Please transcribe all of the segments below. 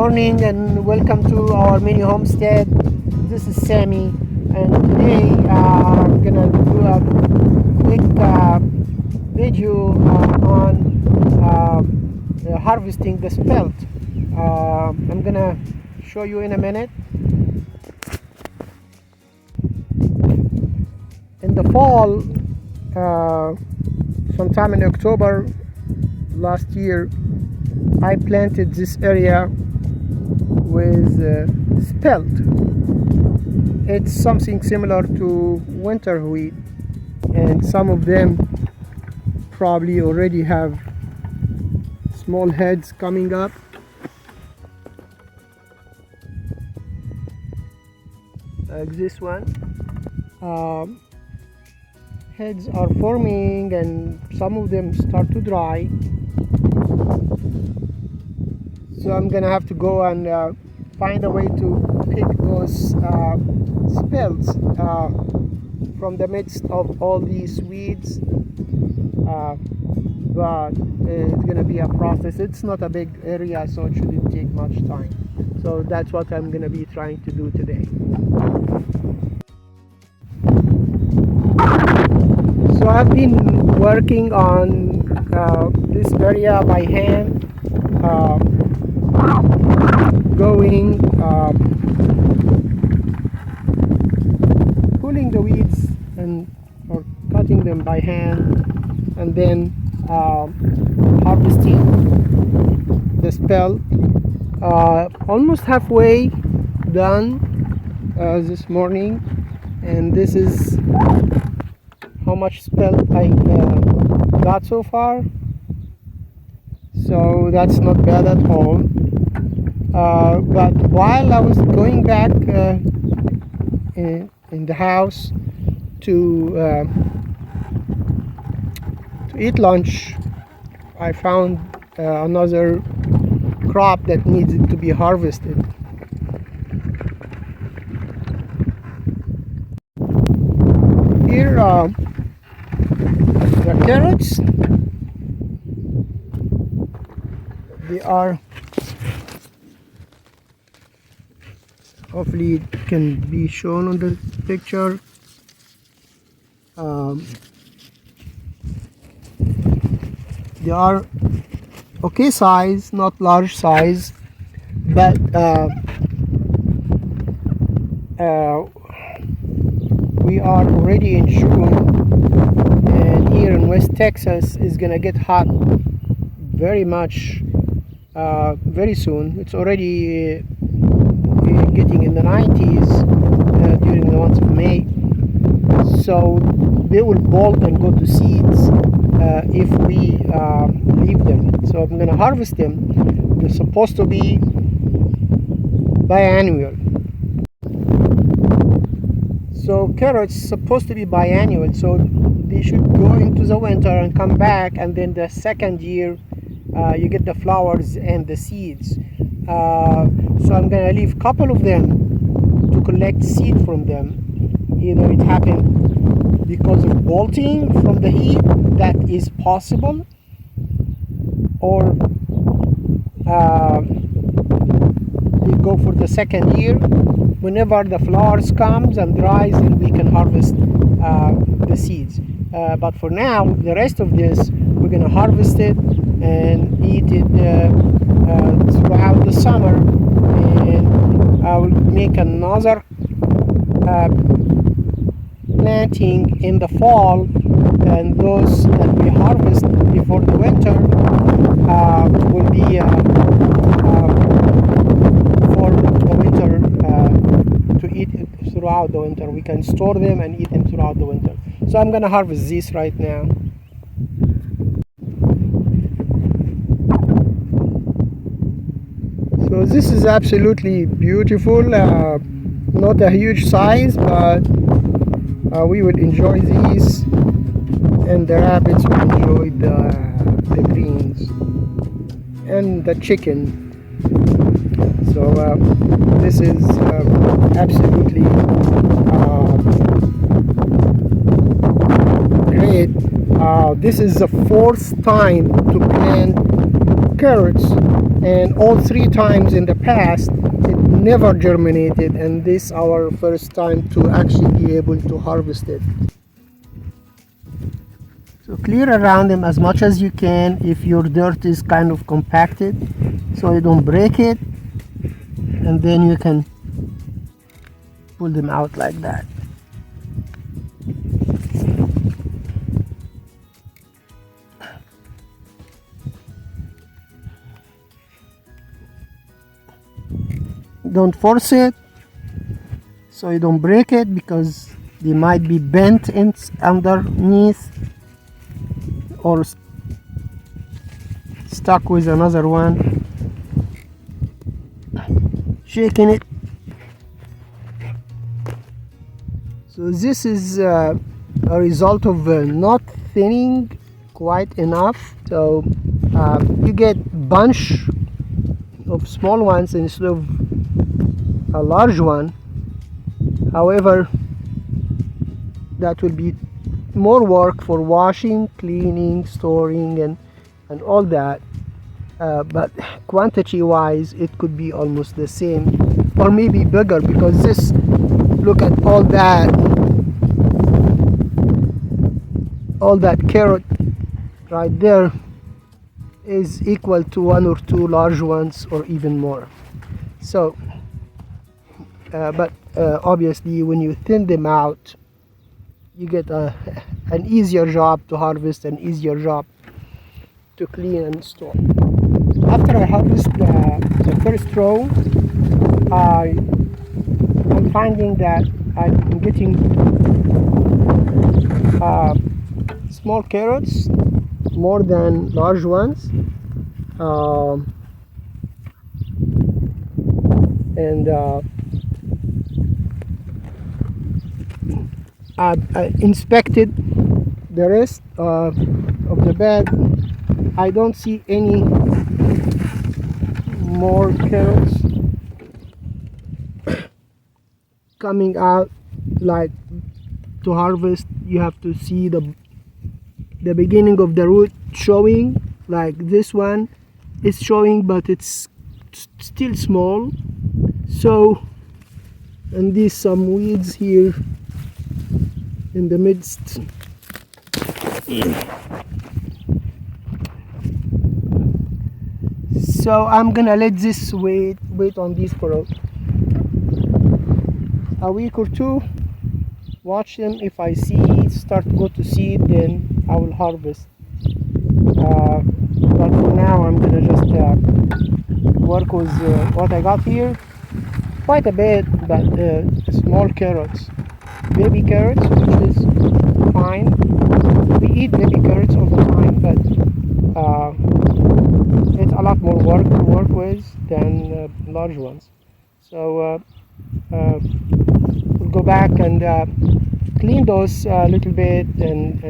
morning and welcome to our mini homestead. This is Sammy, and today I'm gonna do a quick video on harvesting the spelt. I'm gonna show you in a minute. In the fall, sometime in October last year, I planted this area with spelt. It's something similar to winter wheat, and some of them probably already have small heads coming up. Like this one. Heads are forming and some of them start to dry. So I'm gonna have to go and find a way to pick those spelts from the midst of all these weeds. But it's gonna be a process. It's not a big area, so it shouldn't take much time. So that's what I'm gonna be trying to do today. So I've been working on this area by hand, going pulling the weeds or cutting them by hand, and then harvesting the spelt. Almost halfway done this morning, and this is how much spelt I got so far. So that's not bad at all. But while I was going back in the house to eat lunch, I found another crop that needed to be harvested. Here the carrots. They are, hopefully it can be shown on the picture. They are okay size, not large size, but we are already in June, and here in West Texas is gonna get hot very much very soon. It's already getting in the 90s during the month of May. So they will bolt and go to seeds if we leave them. So I'm gonna harvest them. They're supposed to be biannual. So carrots supposed to be biannual, so they should go into the winter and come back, and then the second year you get the flowers and the seeds. So I'm gonna leave a couple of them to collect seed from them. Either it happened because of bolting from the heat, that is possible, or we go for the second year. Whenever the flowers comes and dries, and we can harvest the seeds. But for now, the rest of this, we're gonna harvest it and eat it throughout the summer, and I will make another planting in the fall, and those that we harvest before the winter will be for the winter to eat it throughout the winter. We can store them and eat them throughout the winter. So I'm gonna harvest this right now. So this is absolutely beautiful. Not a huge size, but we will enjoy these, and the rabbits will enjoy the greens, and the chicken. So this is absolutely great. This is the fourth time to plant carrots, and all 3 times in the past it never germinated, and this our first time to actually be able to harvest it. So clear around them as much as you can if your dirt is kind of compacted, so you don't break it, and then you can pull them out like that. Don't force it so you don't break it, because they might be bent in underneath or stuck with another one. Shaking it. So this is a result of not thinning quite enough, so you get bunch of small ones instead of a large one. However, that will be more work for washing, cleaning, storing, and all that, but quantity wise it could be almost the same or maybe bigger, because this, look at all that carrot right there is equal to 1 or 2 large ones or even more. So but obviously when you thin them out, you get an easier job to harvest, an easier job to clean and store. After I harvest the first row, I'm finding that I'm getting small carrots more than large ones, and I inspected the rest of the bed. I don't see any more carrots coming out. Like, to harvest you have to see the beginning of the root showing, like this one is showing, but it's still small. So, and these some weeds here in the midst. So I'm gonna let this wait on these for a week or two, watch them. If I see start to go to seed, then I will harvest, but for now I'm gonna just work with what I got here. Quite a bit, but small carrots, baby carrots, which is fine. We eat baby carrots all the time, but it's a lot more work to work with than large ones. So we'll go back and clean those a little bit, and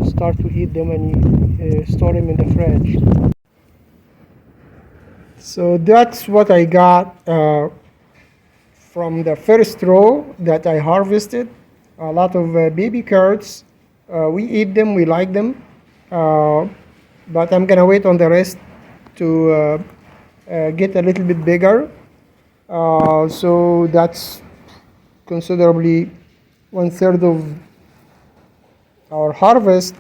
start to eat them and store them in the fridge. So that's what I got from the first row that I harvested. A lot of baby carrots. We eat them, we like them, but I'm gonna wait on the rest to get a little bit bigger. So that's considerably 1/3 of our harvest,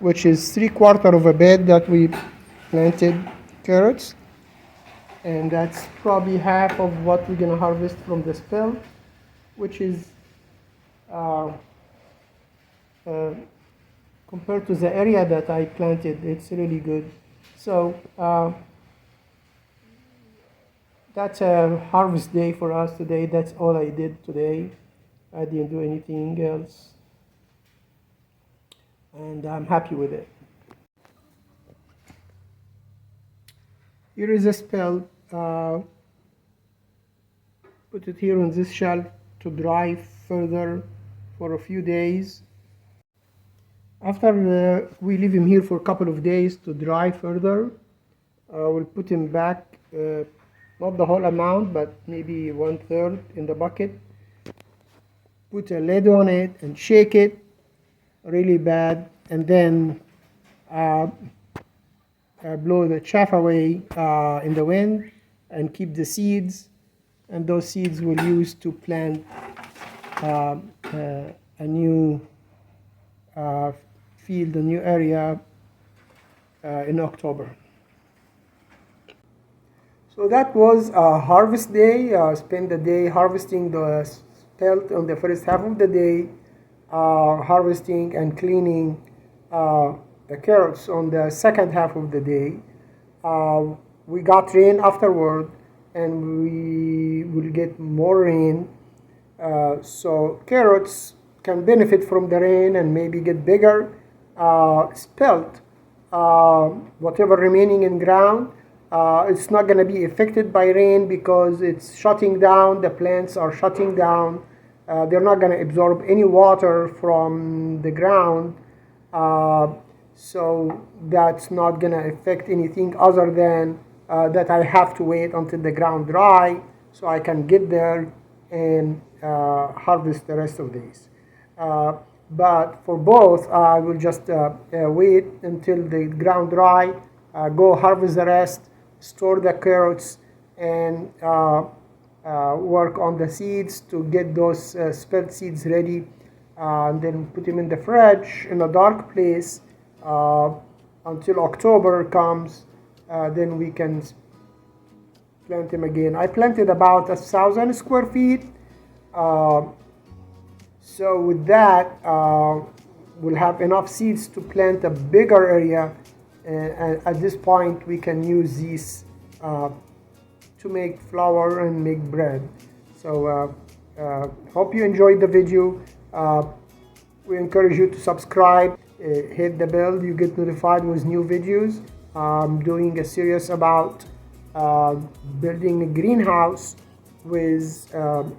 which is 3/4 of a bed that we planted carrots, and that's probably half of what we're gonna harvest from the spelt, which is compared to the area that I planted, it's really good. So that's a harvest day for us today. That's all I did today. I didn't do anything else, and I'm happy with it. Here is a spelt. Put it here on this shelf to dry further for a few days. After we leave him here for a couple of days to dry further, we'll put him back, not the whole amount, but maybe 1/3 in the bucket. Put a lid on it and shake it really bad, and then blow the chaff away in the wind and keep the seeds, and those seeds we'll use to plant a new field, a new area in October. So that was harvest day. Spent the day harvesting the spelt on the first half of the day, harvesting and cleaning the carrots on the second half of the day. We got rain afterward, and we will get more rain. So carrots can benefit from the rain and maybe get bigger. Spelt, whatever remaining in ground, it's not going to be affected by rain because it's shutting down. The plants are shutting down. They're not going to absorb any water from the ground. So that's not going to affect anything other than that I have to wait until the ground dry so I can get there and harvest the rest of these. But for both, I will just wait until the ground dry, go harvest the rest, store the carrots, and work on the seeds to get those spelt seeds ready, and then put them in the fridge in a dark place until October comes. Then we can plant them again. I planted about 1,000 square feet. So with that, we'll have enough seeds to plant a bigger area. And at this point, we can use these to make flour and make bread. So hope you enjoyed the video. We encourage you to subscribe, hit the bell, you get notified with new videos. I'm doing a series about building a greenhouse with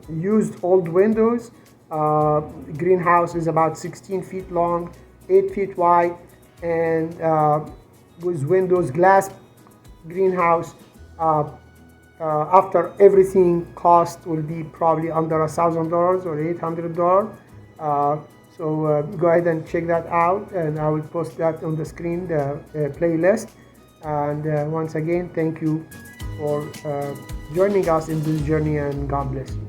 used old windows. Greenhouse is about 16 feet long, 8 feet wide, and with windows, glass greenhouse. After everything, cost will be probably under $1,000 or $800. So go ahead and check that out, and I will post that on the screen, the playlist. And once again, thank you for joining us in this journey, and God bless you.